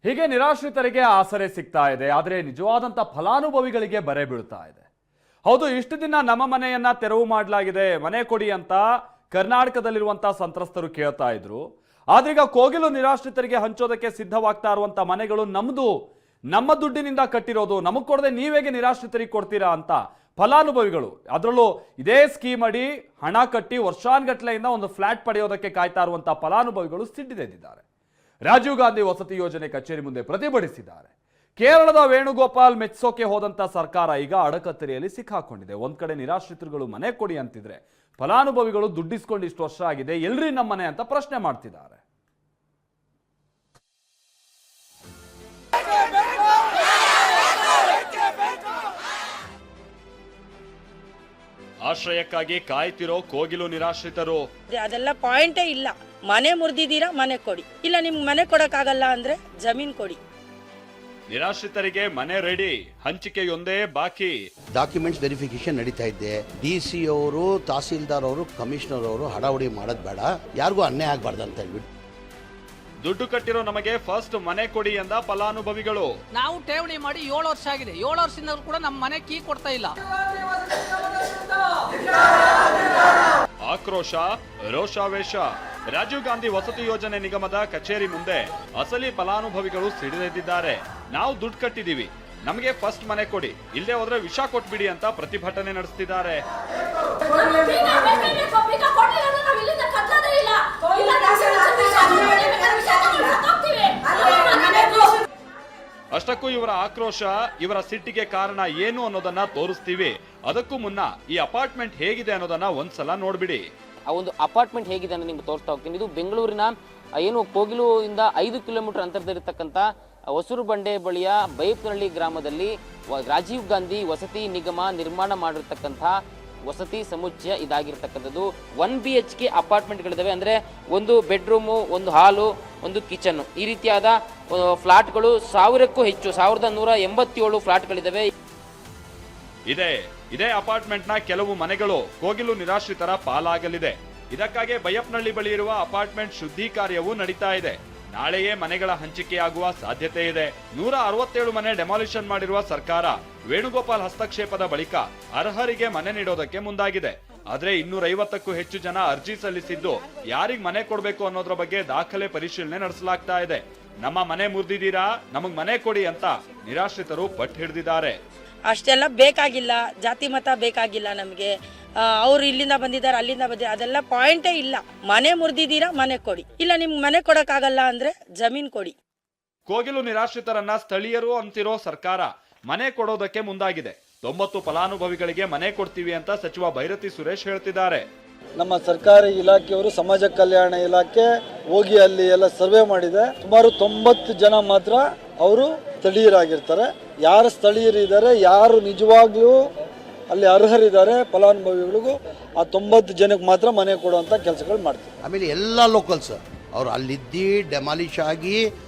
ಹೀಗೆ ನಿರಾಶ್ರಿತರಿಗೆ ಆಸರೆ ಸಿಗ್ತಾ ಇದೆ, ಆದರೆ ನಿಜವಾದಂತ ಫಲಾನುಭವಿಗಳಿಗೆ ಬರೆ ಬೀಳ್ತಾ ಇದೆ. ಹೌದು, ಇಷ್ಟು ದಿನ ನಮ್ಮ ಮನೆಯನ್ನ ತೆರವು ಮಾಡಲಾಗಿದೆ, ಮನೆ ಕೊಡಿ ಅಂತ ಕರ್ನಾಟಕದಲ್ಲಿರುವಂತಹ ಸಂತ್ರಸ್ತರು ಕೇಳ್ತಾ ಇದ್ರು. ಆದ್ರೀಗ ಕೋಗಿಲು ನಿರಾಶ್ರಿತರಿಗೆ ಹಂಚೋದಕ್ಕೆ ಸಿದ್ಧವಾಗ್ತಾ ಇರುವಂತ ಮನೆಗಳು ನಮ್ದು, ನಮ್ಮ ದುಡ್ಡಿನಿಂದ ಕಟ್ಟಿರೋದು, ನಮಗ್ ಕೊಡದೆ ನೀವೇಗೆ ನಿರಾಶ್ರಿತರಿಗೆ ಕೊಡ್ತೀರಾ ಅಂತ ಫಲಾನುಭವಿಗಳು, ಅದರಲ್ಲೂ ಇದೇ ಸ್ಕೀಮ್ ಅಡಿ ಹಣ ಕಟ್ಟಿ ವರ್ಷಾನ್ಗಟ್ಲೆಯಿಂದ ಒಂದು ಫ್ಲಾಟ್ ಪಡೆಯೋದಕ್ಕೆ ಕಾಯ್ತಾ ಇರುವಂತಹ ಫಲಾನುಭವಿಗಳು ಸಿಟ್ಟಿಗೆದ್ದಿದ್ದಾರೆ. ರಾಜೀವ್ ಗಾಂಧಿ ವಸತಿ ಯೋಜನೆ ಕಚೇರಿ ಮುಂದೆ ಪ್ರತಿಭಟಿಸಿದ್ದಾರೆ. ಕೇರಳದ ವೇಣುಗೋಪಾಲ್ ಮೆಚ್ಚೋಕೆ ಹೋದಂತ ಸರ್ಕಾರ ಈಗ ಅಡಕತ್ತರಿಯಲ್ಲಿ ಸಿಕ್ಕಾಕೊಂಡಿದೆ. ಒಂದ್ ಕಡೆ ನಿರಾಶ್ರಿತರುಗಳು ಮನೆ ಕೊಡಿ ಅಂತಿದ್ರೆ, ಫಲಾನುಭವಿಗಳು ದುಡ್ಡಿಸ್ಕೊಂಡು ಇಷ್ಟು ವರ್ಷ ಆಗಿದೆ, ಎಲ್ರಿ ನಮ್ಮನೆ ಅಂತ ಪ್ರಶ್ನೆ ಮಾಡ್ತಿದ್ದಾರೆ. ಆಶ್ರಯಕ್ಕಾಗಿ ಕಾಯ್ತಿರೋ ಕೋಗಿಲು ನಿರಾಶ್ರಿತರು. ಅದೆಲ್ಲ ಪಾಯಿಂಟೇ ಇಲ್ಲ. ಮನೆ ಮುರಿದಿದ್ದೀರಾ, ಮನೆ ಕೊಡಿ. ಇಲ್ಲ ನಿಮ್ಗೆ ಮನೆ ಕೊಡಕ್ಕಾಗಲ್ಲ ಅಂದ್ರೆ ಜಮೀನ್ ಕೊಡಿ. ನಿರಾಶ್ರಿತರಿಗೆ ಮನೆ ರೆಡಿ, ಹಂಚಿಕೆಯೊಂದೇ ಬಾಕಿ. ಡಾಕ್ಯುಮೆಂಟ್ಸ್ ವೆರಿಫಿಕೇಶನ್ ನಡೀತಾ ಇದೆ. DC ಅವರು, ತಹಸೀಲ್ದಾರ್ ಅವರು, ಕಮಿಷನರ್ ಅವರು ಹಡಾವಡಿ ಮಾಡೋದು ಬೇಡ, ಯಾರಿಗೂ ಅನ್ಯಾಯ ಆಗಬಾರ್ದು ಅಂತ ಹೇಳ್ಬಿಟ್ಟು ದುಡ್ಡು ಕಟ್ಟಿರೋ ನಮಗೆ ಫಸ್ಟ್ ಮನೆ ಕೊಡಿ ಎಂದ ಫಲಾನುಭವಿಗಳು. ನಾವು ಠೇವಣಿ ಮಾಡಿ 7 ವರ್ಷ ಆಗಿದೆ, 7 ವರ್ಷದಿಂದ ಕೂಡ ನಮ್ಮ ಮನೆ ಕೀ ಕೊಡ್ತಾ ಇಲ್ಲ. ಆಕ್ರೋಶ, ರೋಷಾವೇಶ. ರಾಜೀವ್ ಗಾಂಧಿ ವಸತಿ ಯೋಜನೆ ನಿಗಮದ ಕಚೇರಿ ಮುಂದೆ ಅಸಲಿ ಫಲಾನುಭವಿಗಳು ಸಿಡಿದೆದ್ದಿದ್ದಾರೆ. ನಾವು ದುಡ್ಡು ಕಟ್ಟಿದೀವಿ, ನಮಗೆ ಫಸ್ಟ್ ಮನೆ ಕೊಡಿ, ಇಲ್ಲದೆ ಹೋದ್ರೆ ವಿಷ ಕೊಟ್ಬಿಡಿ ಅಂತ ಪ್ರತಿಭಟನೆ ನಡೆಸ್ತಿದ್ದಾರೆ. ಅಷ್ಟಕ್ಕೂ ಇವರ ಆಕ್ರೋಶ, ಇವರ ಸಿಟ್ಟಿಗೆ ಕಾರಣ ಏನು ಅನ್ನೋದನ್ನ ತೋರಿಸ್ತೀವಿ. ಅದಕ್ಕೂ ಮುನ್ನ ಈ ಅಪಾರ್ಟ್ಮೆಂಟ್ ಹೇಗಿದೆ ಅನ್ನೋದನ್ನ ಒಂದ್ಸಲ ನೋಡ್ಬಿಡಿ. ಆ ಒಂದು ಅಪಾರ್ಟ್ಮೆಂಟ್ ಹೇಗಿದೆ ಅಂತ ನಿಮ್ಗೆ ತೋರಿಸ್ತಾ ಹೋಗ್ತೀನಿ. ಇದು ಬೆಂಗಳೂರಿನ ಏನು ಕೋಗಿಲು ಇಂದ 5 ಕಿಲೋಮೀಟರ್ ಅಂತರದಲ್ಲಿರ್ತಕ್ಕಂಥ ಹೊಸೂರು ಬಂಡೆ ಬಳಿಯ ಬೈಪ್ನಹಳ್ಳಿ ಗ್ರಾಮದಲ್ಲಿ ರಾಜೀವ್ ಗಾಂಧಿ ವಸತಿ ನಿಗಮ ನಿರ್ಮಾಣ ಮಾಡಿರ್ತಕ್ಕಂಥ ವಸತಿ ಸಮುಚ್ಚಯ ಇದಾಗಿರ್ತಕ್ಕಂಥದ್ದು. 1 BHK ಅಪಾರ್ಟ್ಮೆಂಟ್ಗಳಿದಾವೆ. ಅಂದರೆ ಒಂದು ಬೆಡ್ರೂಮು, ಒಂದು ಹಾಲು, ಒಂದು ಕಿಚನ್ನು, ಈ ರೀತಿಯಾದ ಫ್ಲಾಟ್ಗಳು 1000ಕ್ಕೂ ಹೆಚ್ಚು, 1187 ಫ್ಲಾಟ್ಗಳಿದಾವೆ. ಇದೇ ಅಪಾರ್ಟ್ಮೆಂಟ್ ನ ಕೆಲವು ಮನೆಗಳು ಕೋಗಿಲು ನಿರಾಶ್ರಿತರ ಪಾಲಾಗಲಿದೆ. ಇದಕ್ಕಾಗಿ ಬೈಯಪ್ಪನಹಳ್ಳಿ ಬಳಿ ಇರುವ ಅಪಾರ್ಟ್ಮೆಂಟ್ ಶುದ್ಧಿ ಕಾರ್ಯವೂ ನಡೀತಾ ಇದೆ. ನಾಳೆಯೇ ಮನೆಗಳ ಹಂಚಿಕೆಯಾಗುವ ಸಾಧ್ಯತೆ ಇದೆ. 167 ಮನೆ ಡೆಮಾಲಿಷನ್ ಮಾಡಿರುವ ಸರ್ಕಾರ ವೇಣುಗೋಪಾಲ್ ಹಸ್ತಕ್ಷೇಪದ ಬಳಿಕ ಅರ್ಹರಿಗೆ ಮನೆ ನೀಡೋದಕ್ಕೆ ಮುಂದಾಗಿದೆ. ಆದ್ರೆ 250ಕ್ಕೂ ಹೆಚ್ಚು ಜನ ಅರ್ಜಿ ಸಲ್ಲಿಸಿದ್ದು, ಯಾರಿಗ್ ಮನೆ ಕೊಡ್ಬೇಕು ಅನ್ನೋದ್ರ ಬಗ್ಗೆ ದಾಖಲೆ ಪರಿಶೀಲನೆ ನಡೆಸಲಾಗ್ತಾ ಇದೆ. ನಮ್ಮ ಮನೆ ಮುರಿದಿದ್ದೀರಾ, ನಮಗ್ ಮನೆ ಕೊಡಿ ಅಂತ ನಿರಾಶ್ರಿತರು ಪಟ್ಟು ಹಿಡಿದಿದ್ದಾರೆ. ಅಷ್ಟೆಲ್ಲ ಬೇಕಾಗಿಲ್ಲ, ಜಾತಿ ಮತ ಬೇಕಾಗಿಲ್ಲ ನಮಗೆ. ಅವ್ರು ಇಲ್ಲಿಂದ ಬಂದಿದ್ದಾರೆ, ಅಲ್ಲಿಂದ ಬಂದಿದ್ದಾರೆ, ಅದೆಲ್ಲ ಪಾಯಿಂಟೇ ಇಲ್ಲ. ಮನೆ ಮುರಿದಿದ್ದೀರಾ, ಮನೆ ಕೊಡಿ. ಇಲ್ಲ ನಿಮ್ಗೆ ಮನೆ ಕೊಡಕ್ಕಾಗಲ್ಲ ಅಂದ್ರೆ ಜಮೀನ್ ಕೊಡಿ. ಕೋಗಿಲು ನಿರಾಶ್ರಿತರನ್ನ ಸ್ಥಳೀಯರು ಅಂತಿರೋ ಸರ್ಕಾರ ಮನೆ ಕೊಡೋದಕ್ಕೆ ಮುಂದಾಗಿದೆ. 90 ಫಲಾನುಭವಿಗಳಿಗೆ ಮನೆ ಕೊಡ್ತೀವಿ ಅಂತ ಸಚಿವ ಭೈರತಿ ಸುರೇಶ್ ಹೇಳ್ತಿದ್ದಾರೆ. ನಮ್ಮ ಸರ್ಕಾರಿ ಇಲಾಖೆಯವರು, ಸಮಾಜ ಕಲ್ಯಾಣ ಇಲಾಖೆ ಹೋಗಿ ಅಲ್ಲಿ ಎಲ್ಲ ಸರ್ವೆ ಮಾಡಿದೆ. ಸುಮಾರು 90 ಜನ ಮಾತ್ರ ಅವರು ಸ್ಥಳೀಯರಾಗಿರ್ತಾರೆ. ಯಾರು ಸ್ಥಳೀಯರಿದ್ದಾರೆ, ಯಾರು ನಿಜವಾಗ್ಲೂ ಅಲ್ಲಿ ಅರ್ಹರಿದ್ದಾರೆ ಫಲಾನುಭವಿಗಳಿಗೂ, ಆ 90 ಜನಕ್ಕೆ ಮಾತ್ರ ಮನೆ ಕೊಡುವಂಥ ಕೆಲಸಗಳು ಮಾಡ್ತೀವಿ. ಆಮೇಲೆ ಎಲ್ಲ ಲೋಕಲ್ಸ್ ಅವರು ಅಲ್ಲಿದ್ದು ಡೆಮಾಲಿಷ್ ಆಗಿ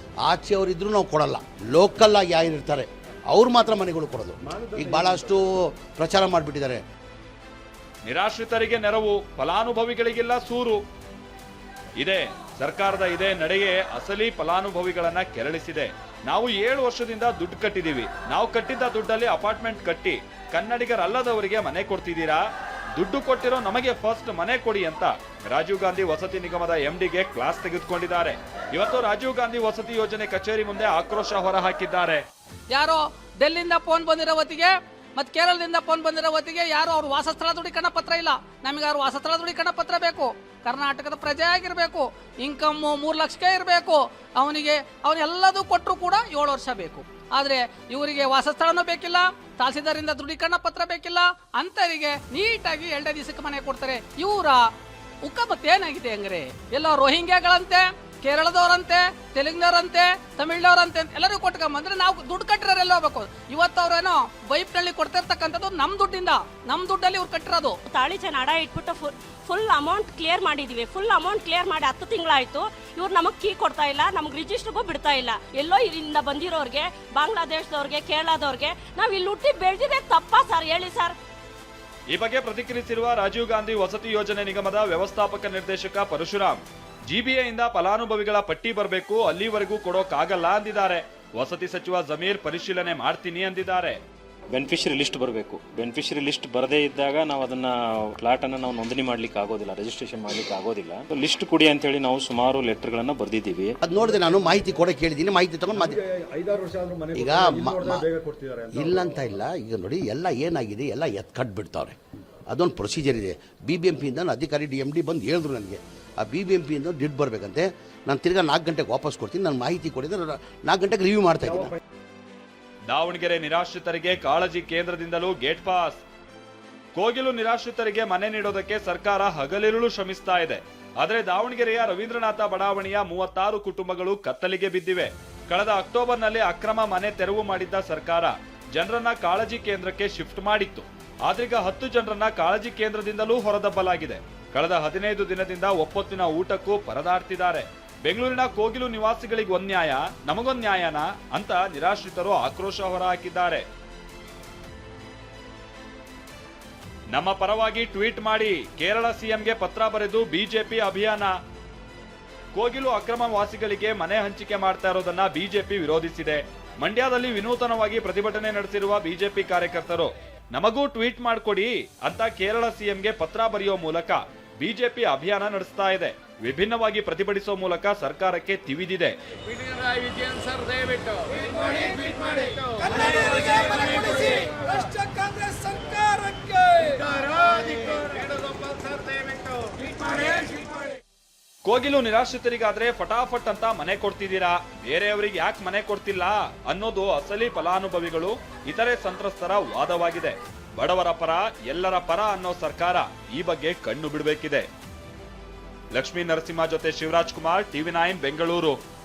ಆಚೆ ಅವರಿದ್ರು ನಾವು ಕೊಡಲ್ಲ. ಲೋಕಲ್ ಆಗಿ ಯಾರಿರ್ತಾರೆ ಅವ್ರು ಮಾತ್ರ ಮನೆಗಳು ಕೊಡೋದು. ಈಗ ಬಹಳಷ್ಟು ಪ್ರಚಾರ ಮಾಡಿಬಿಟ್ಟಿದ್ದಾರೆ. ನಿರಾಶ್ರಿತರಿಗೆ ನೆರವು, ಫಲಾನುಭವಿಗಳಿಗೆಲ್ಲ ಸೂರು. ಸರ್ಕಾರದ ಇದೇ ನಡೆಗೆ ಅಸಲಿ ಫಲಾನುಭವಿಗಳನ್ನ ಕೆರಳಿಸಿದೆ. ನಾವು 7 ವರ್ಷದಿಂದ ದುಡ್ಡು ಕಟ್ಟಿದೀವಿ, ನಾವು ಕಟ್ಟಿದ್ದ ದುಡ್ಡಲ್ಲಿ ಅಪಾರ್ಟ್ಮೆಂಟ್ ಕಟ್ಟಿ ಕನ್ನಡಿಗರಲ್ಲದವರಿಗೆ ಮನೆ ಕೊಡ್ತಿದ್ದೀರಾ, ದುಡ್ಡು ಕೊಟ್ಟಿರೋ ನಮಗೆ ಫಸ್ಟ್ ಮನೆ ಕೊಡಿ ಅಂತ ರಾಜೀವ್ ಗಾಂಧಿ ವಸತಿ ನಿಗಮದ MDಗೆ ಕ್ಲಾಸ್ ತೆಗೆದುಕೊಂಡಿದ್ದಾರೆ. ಇವತ್ತು ರಾಜೀವ್ ಗಾಂಧಿ ವಸತಿ ಯೋಜನೆ ಕಚೇರಿ ಮುಂದೆ ಆಕ್ರೋಶ ಹೊರಹಾಕಿದ್ದಾರೆ. ಯಾರೋ ಡೆಲ್ಲಿಯಿಂದ ಫೋನ್ ಬಂದಿರೋ ಹೊತ್ತಿಗೆ ಮತ್ತು ಕೇರಳದಿಂದ ಫೋನ್ ಬಂದಿರೋ ಹೊತ್ತಿಗೆ ಯಾರು ಅವ್ರ ವಾಸಸ್ಥಳ ದೃಢೀಕರಣ ಪತ್ರ ಇಲ್ಲ. ನಮಗೆ ಅವ್ರ ವಾಸಸ್ಥಳ ದೃಢೀಕರಣ ಪತ್ರ ಬೇಕು, ಕರ್ನಾಟಕದ ಪ್ರಜೆ ಆಗಿರಬೇಕು, ಇನ್ಕಮ್ 3 ಲಕ್ಷಕ್ಕೆ ಇರಬೇಕು. ಅವನೆಲ್ಲದೂ ಕೊಟ್ಟರು ಕೂಡ 7 ವರ್ಷ ಬೇಕು. ಆದರೆ ಇವರಿಗೆ ವಾಸಸ್ಥಳನೂ ಬೇಕಿಲ್ಲ, ತಹಸೀಲ್ದಾರಿಂದ ದೃಢೀಕರಣ ಪತ್ರ ಬೇಕಿಲ್ಲ. ಅಂತರಿಗೆ ನೀಟಾಗಿ 2 ದಿವಸಕ್ಕೆ ಮನೆ ಕೊಡ್ತಾರೆ. ಇವರ ಉಕ್ಕಮತ್ತೆ ಏನಾಗಿದೆ ಅಂದ್ರೆ, ಎಲ್ಲ ರೋಹಿಂಗ್ಯಾಗಳಂತೆ, ಕೇರಳದವರಂತೆ, ತೆಲುಗಿನವರಂತೆ, ತಮಿಳ್ನವರಂತೆ ಎಲ್ಲರೂ ಕೊಟ್ಕೊಂಬಂದ್ರೆ ನಾವು ದುಡ್ಡು ಕಟ್ಟಿರೋರೆಲ್ಲ ಹೋಗ್ಬೇಕು. ಇವತ್ತವ್ರೇನೋ ಬೈಪ್ನಲ್ಲಿ ಕೊಡ್ತಿರ್ತಕ್ಕಂಥದ್ದು ನಮ್ಮ ದುಡ್ಡಿಂದ, ನಮ್ಮ ದುಡ್ಡಲ್ಲಿ ಇವ್ರು ಕಟ್ಟಿರೋದು. ತಾಳಿ ಚೆನ್ನ ಅಡ ಇಟ್ಬಿಟ್ಟು ಫುಲ್ ಅಮೌಂಟ್ ಕ್ಲಿಯರ್ ಮಾಡಿದೀವಿ. ಫುಲ್ ಅಮೌಂಟ್ ಕ್ಲಿಯರ್ ಮಾಡಿ 10 ತಿಂಗಳಾಯ್ತು. ಇವ್ರು ನಮಗೆ ಕೀ ಕೊಡ್ತಾ ಇಲ್ಲ, ನಮ್ಗೆ ರಿಜಿಸ್ಟರ್ಗೂ ಬಿಡ್ತಾ ಇಲ್ಲ. ಎಲ್ಲೋ ಇಲ್ಲಿಂದ ಬಂದಿರೋರ್ಗೆ, ಬಾಂಗ್ಲಾದೇಶದವ್ರಿಗೆ, ಕೇರಳದವ್ರಿಗೆ ನಾವು ಇಲ್ಲಿ ಹುಟ್ಟಿ ಬೆಳೆದಿದೆ ತಪ್ಪಾ ಸರ್? ಹೇಳಿ ಸರ್. ಈ ಬಗ್ಗೆ ಪ್ರತಿಕ್ರಿಯಿಸಿರುವ ರಾಜೀವ್ ಗಾಂಧಿ ವಸತಿ ಯೋಜನೆ ನಿಗಮದ ವ್ಯವಸ್ಥಾಪಕ ನಿರ್ದೇಶಕ ಪರಶುರಾಮ್, ಜಿಬಿಎಯಿಂದ ಫಲಾನುಭವಿಗಳ ಪಟ್ಟಿ ಬರಬೇಕು, ಅಲ್ಲಿವರೆಗೂ ಕೊಡೋಕ್ಕಾಗಲ್ಲ ಅಂದಿದ್ದಾರೆ. ವಸತಿ ಸಚಿವ ಜಮೀರ್ ಪರಿಶೀಲನೆ ಮಾಡ್ತೀನಿ ಅಂದಿದ್ದಾರೆ. ಬೆನಿಫಿಷರಿ ಲಿಸ್ಟ್ ಬರಬೇಕು. ಬೆನಿಫಿಷರಿ ಲಿಸ್ಟ್ ಬರದೇ ಇದ್ದಾಗ ನಾವು ಅದನ್ನ ಫ್ಲಾಟ್ ಅನ್ನು ನಾವು ನೋಂದಣಿ ಮಾಡ್ಲಿಕ್ಕೆ ಆಗೋದಿಲ್ಲ, ರಿಜಿಸ್ಟ್ರೇಷನ್ ಮಾಡ್ಲಿಕ್ಕೆ ಆಗೋದಿಲ್ಲ. ಲಿಸ್ಟ್ ಕೊಡಿ ಅಂತ ಹೇಳಿ ನಾವು ಸುಮಾರು ಲೆಟರ್ಗಳನ್ನ ಬರ್ದಿದ್ದೀವಿ. ಅದು ನೋಡಿದೆ, ನಾನು ಮಾಹಿತಿ ಕೊಡಕ್ಕೆ ಕೇಳಿದ್ದೀನಿ, ಮಾಹಿತಿ ತಗೊಂಡು ಈಗ ಇಲ್ಲಂತ ಇಲ್ಲ. ಈಗ ನೋಡಿ ಎಲ್ಲ ಏನಾಗಿದೆ, ಎಲ್ಲ ಎತ್ಕಟ್ಬಿಡ್ತಾವ್ರೆ. ಅದೊಂದು ಪ್ರೊಸೀಜರ್ ಇದೆ. BBMP ಅಧಿಕಾರಿ DMD ಬಂದು ಹೇಳಿದ್ರು ನನಗೆ, ಆ BBMP ದುಡ್ಡು ಬರಬೇಕಂತೆ. ನಾನು ತಿರ್ಗಾ 4 ಗಂಟೆಗೆ ವಾಪಸ್ ಕೊಡ್ತೀನಿ, ನಾನು ಮಾಹಿತಿ ಕೊಡಿದ್ರೆ 4 ಗಂಟೆಗೆ ರಿವ್ಯೂ ಮಾಡ್ತಾ ಇದ್ದೀನಿ. ದಾವಣಗೆರೆ ನಿರಾಶ್ರಿತರಿಗೆ ಕಾಳಜಿ ಕೇಂದ್ರದಿಂದಲೂ ಗೇಟ್ ಪಾಸ್. ಕೋಗಿಲು ನಿರಾಶ್ರಿತರಿಗೆ ಮನೆ ನೀಡೋದಕ್ಕೆ ಸರ್ಕಾರ ಹಗಲಿರುಳು ಶ್ರಮಿಸ್ತಾ ಇದೆ. ಆದರೆ ದಾವಣಗೆರೆಯ ರವೀಂದ್ರನಾಥ ಬಡಾವಣೆಯ 36 ಕುಟುಂಬಗಳು ಕತ್ತಲಿಗೆ ಬಿದ್ದಿವೆ. ಕಳೆದ ಅಕ್ಟೋಬರ್ನಲ್ಲಿ ಅಕ್ರಮ ಮನೆ ತೆರವು ಮಾಡಿದ್ದ ಸರ್ಕಾರ ಜನರನ್ನ ಕಾಳಜಿ ಕೇಂದ್ರಕ್ಕೆ ಶಿಫ್ಟ್ ಮಾಡಿತ್ತು. ಆದ್ರೀಗ 10 ಜನರನ್ನ ಕಾಳಜಿ ಕೇಂದ್ರದಿಂದಲೂ ಹೊರದಬ್ಬಲಾಗಿದೆ. ಕಳೆದ 15 ದಿನದಿಂದ ಒಪ್ಪೊತ್ತಿನ ಊಟಕ್ಕೂ ಪರದಾಡ್ತಿದ್ದಾರೆ. ಬೆಂಗಳೂರಿನ ಕೋಗಿಲು ನಿವಾಸಿಗಳಿಗೆ ಒಂದ್ ನ್ಯಾಯ, ನಮಗೊಂದ್ ನ್ಯಾಯನ ಅಂತ ನಿರಾಶ್ರಿತರು ಆಕ್ರೋಶ ಹೊರಹಾಕಿದ್ದಾರೆ. ನಮ್ಮ ಪರವಾಗಿ ಟ್ವೀಟ್ ಮಾಡಿ, ಕೇರಳ ಸಿಎಂಗೆ ಪತ್ರ ಬರೆದು ಬಿಜೆಪಿ ಅಭಿಯಾನ. ಕೋಗಿಲು ಅಕ್ರಮ ವಾಸಿಗಳಿಗೆ ಮನೆ ಹಂಚಿಕೆ ಮಾಡ್ತಾ ಇರೋದನ್ನ ಬಿಜೆಪಿ ವಿರೋಧಿಸಿದೆ. ಮಂಡ್ಯದಲ್ಲಿ ವಿನೂತನವಾಗಿ ಪ್ರತಿಭಟನೆ ನಡೆಸಿರುವ ಬಿಜೆಪಿ ಕಾರ್ಯಕರ್ತರು ನಮಗೂ ಟ್ವೀಟ್ ಮಾಡ್ಕೊಡಿ ಅಂತ ಕೇರಳ ಸಿಎಂಗೆ ಪತ್ರ ಬರೆಯೋ ಮೂಲಕ ಬಿಜೆಪಿ ಅಭಿಯಾನ ನಡೆಸ್ತಾ ಇದೆ. ವಿಭಿನ್ನವಾಗಿ ಪ್ರತಿಭಟಿಸೋ ಮೂಲಕ ಸರ್ಕಾರಕ್ಕೆ ತಿವಿದಿದೆ. ಕೋಗಿಲು ನಿರಾಶ್ರಿತರಿಗಾದ್ರೆ ಫಟಾಫಟ್ ಅಂತ ಮನೆ ಕೊಡ್ತಿದ್ದೀರಾ, ಬೇರೆಯವರಿಗೆ ಯಾಕೆ ಮನೆ ಕೊಡ್ತಿಲ್ಲ ಅನ್ನೋದು ಅಸಲಿ ಫಲಾನುಭವಿಗಳು ಇತರೆ ಸಂತ್ರಸ್ತರ ವಾದವಾಗಿದೆ. ಬಡವರ ಪರ, ಎಲ್ಲರ ಪರ ಅನ್ನೋ ಸರ್ಕಾರ ಈ ಬಗ್ಗೆ ಕಣ್ಣು ಬಿಡಬೇಕಿದೆ. ಲಕ್ಷ್ಮೀ ನರಸಿಂಹ ಜೊತೆ ಶಿವರಾಜ್ ಕುಮಾರ್, TV9 ಬೆಂಗಳೂರು.